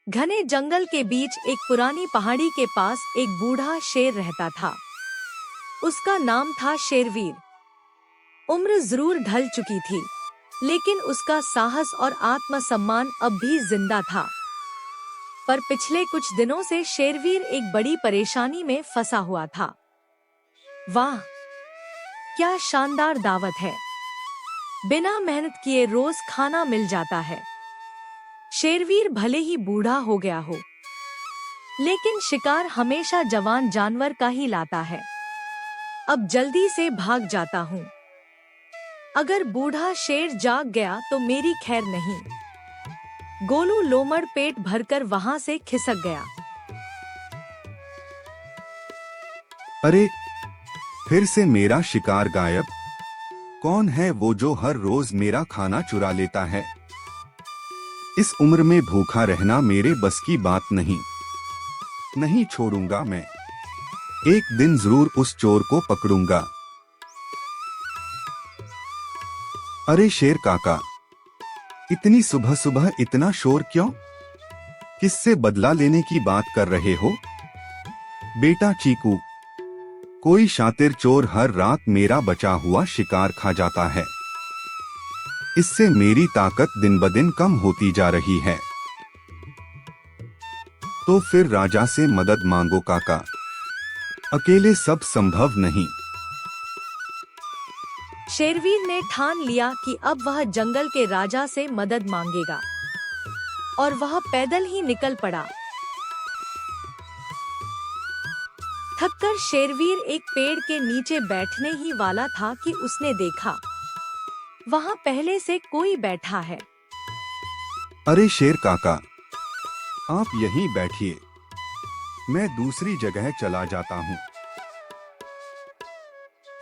घने जंगल के बीच एक पुरानी पहाड़ी के पास एक बूढ़ा शेर रहता था। उसका नाम था शेरवीर। उम्र जरूर ढल चुकी थी, लेकिन उसका साहस और आत्मसम्मान अब भी जिंदा था। पर पिछले कुछ दिनों से शेरवीर एक बड़ी परेशानी में फंसा हुआ था। वाह, क्या शानदार दावत है! बिना मेहनत किए रोज खाना मिल जाता है। शेरवीर भले ही बूढ़ा हो गया हो, लेकिन शिकार हमेशा जवान जानवर का ही लाता है। अब जल्दी से भाग जाता हूँ। अगर बूढ़ा शेर जाग गया तो मेरी खैर नहीं। गोलू लोमड़ पेट भरकर वहां से खिसक गया। अरे, फिर से मेरा शिकार गायब। कौन है वो जो हर रोज मेरा खाना चुरा लेता है? इस उम्र में भूखा रहना मेरे बस की बात नहीं। नहीं छोड़ूंगा मैं। एक दिन जरूर उस चोर को पकड़ूंगा। अरे शेर काका, इतनी सुबह सुबह इतना शोर क्यों? किससे बदला लेने की बात कर रहे हो? बेटा चीकू, कोई शातिर चोर हर रात मेरा बचा हुआ शिकार खा जाता है। इससे मेरी ताकत दिन ब दिन कम होती जा रही है। तो फिर राजा से मदद मांगो काका। अकेले सब संभव नहीं। शेरवीर ने ठान लिया कि अब वह जंगल के राजा से मदद मांगेगा, और वह पैदल ही निकल पड़ा। थककर शेरवीर एक पेड़ के नीचे बैठने ही वाला था कि उसने देखा, वहां पहले से कोई बैठा है। अरे शेर काका, आप यहीं बैठिए, मैं दूसरी जगह चला जाता हूँ।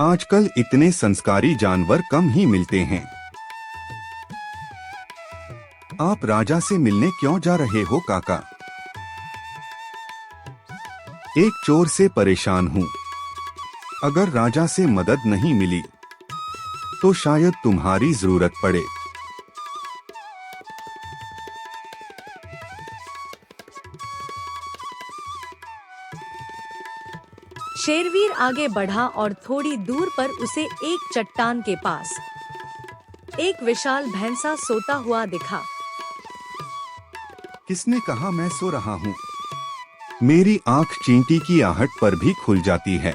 आजकल इतने संस्कारी जानवर कम ही मिलते हैं। आप राजा से मिलने क्यों जा रहे हो काका? एक चोर से परेशान हूँ। अगर राजा से मदद नहीं मिली तो शायद तुम्हारी जरूरत पड़े। शेरवीर आगे बढ़ा और थोड़ी दूर पर उसे एक चट्टान के पास एक विशाल भैंसा सोता हुआ दिखा। किसने कहा मैं सो रहा हूँ? मेरी आंख चींटी की आहट पर भी खुल जाती है।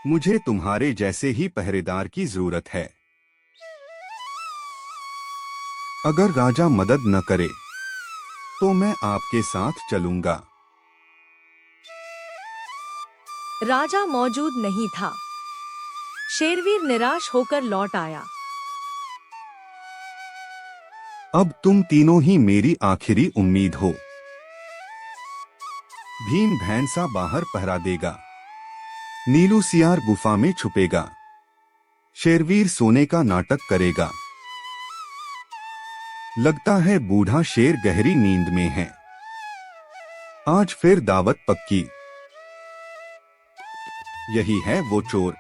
मुझे तुम्हारे जैसे ही पहरेदार की जरूरत है। अगर राजा मदद न करे तो मैं आपके साथ चलूंगा। राजा मौजूद नहीं था। शेरवीर निराश होकर लौट आया। अब तुम तीनों ही मेरी आखिरी उम्मीद हो। भीम भैंसा बाहर पहरा देगा, नीलू सियार गुफा में छुपेगा, शेरवीर सोने का नाटक करेगा। लगता है बूढ़ा शेर गहरी नींद में है। आज फिर दावत पक्की। यही है वो चोर,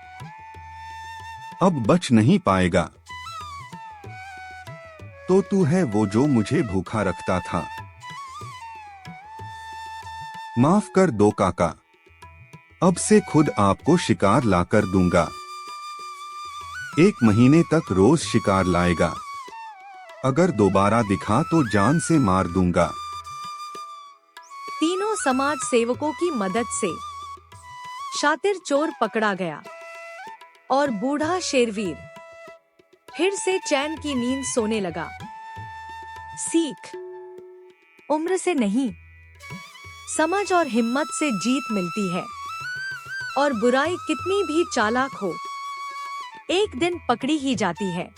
अब बच नहीं पाएगा। तो तू है वो जो मुझे भूखा रखता था। माफ कर दो काका, अब से खुद आपको शिकार लाकर दूंगा। 1 महीने तक रोज शिकार लाएगा। अगर दोबारा दिखा तो जान से मार दूंगा। तीनों समाज सेवकों की मदद से शातिर चोर पकड़ा गया और बूढ़ा शेरवीर फिर से चैन की नींद सोने लगा। सीख, उम्र से नहीं, समझ और हिम्मत से जीत मिलती है। और बुराई कितनी भी चालाक हो, एक दिन पकड़ी ही जाती है।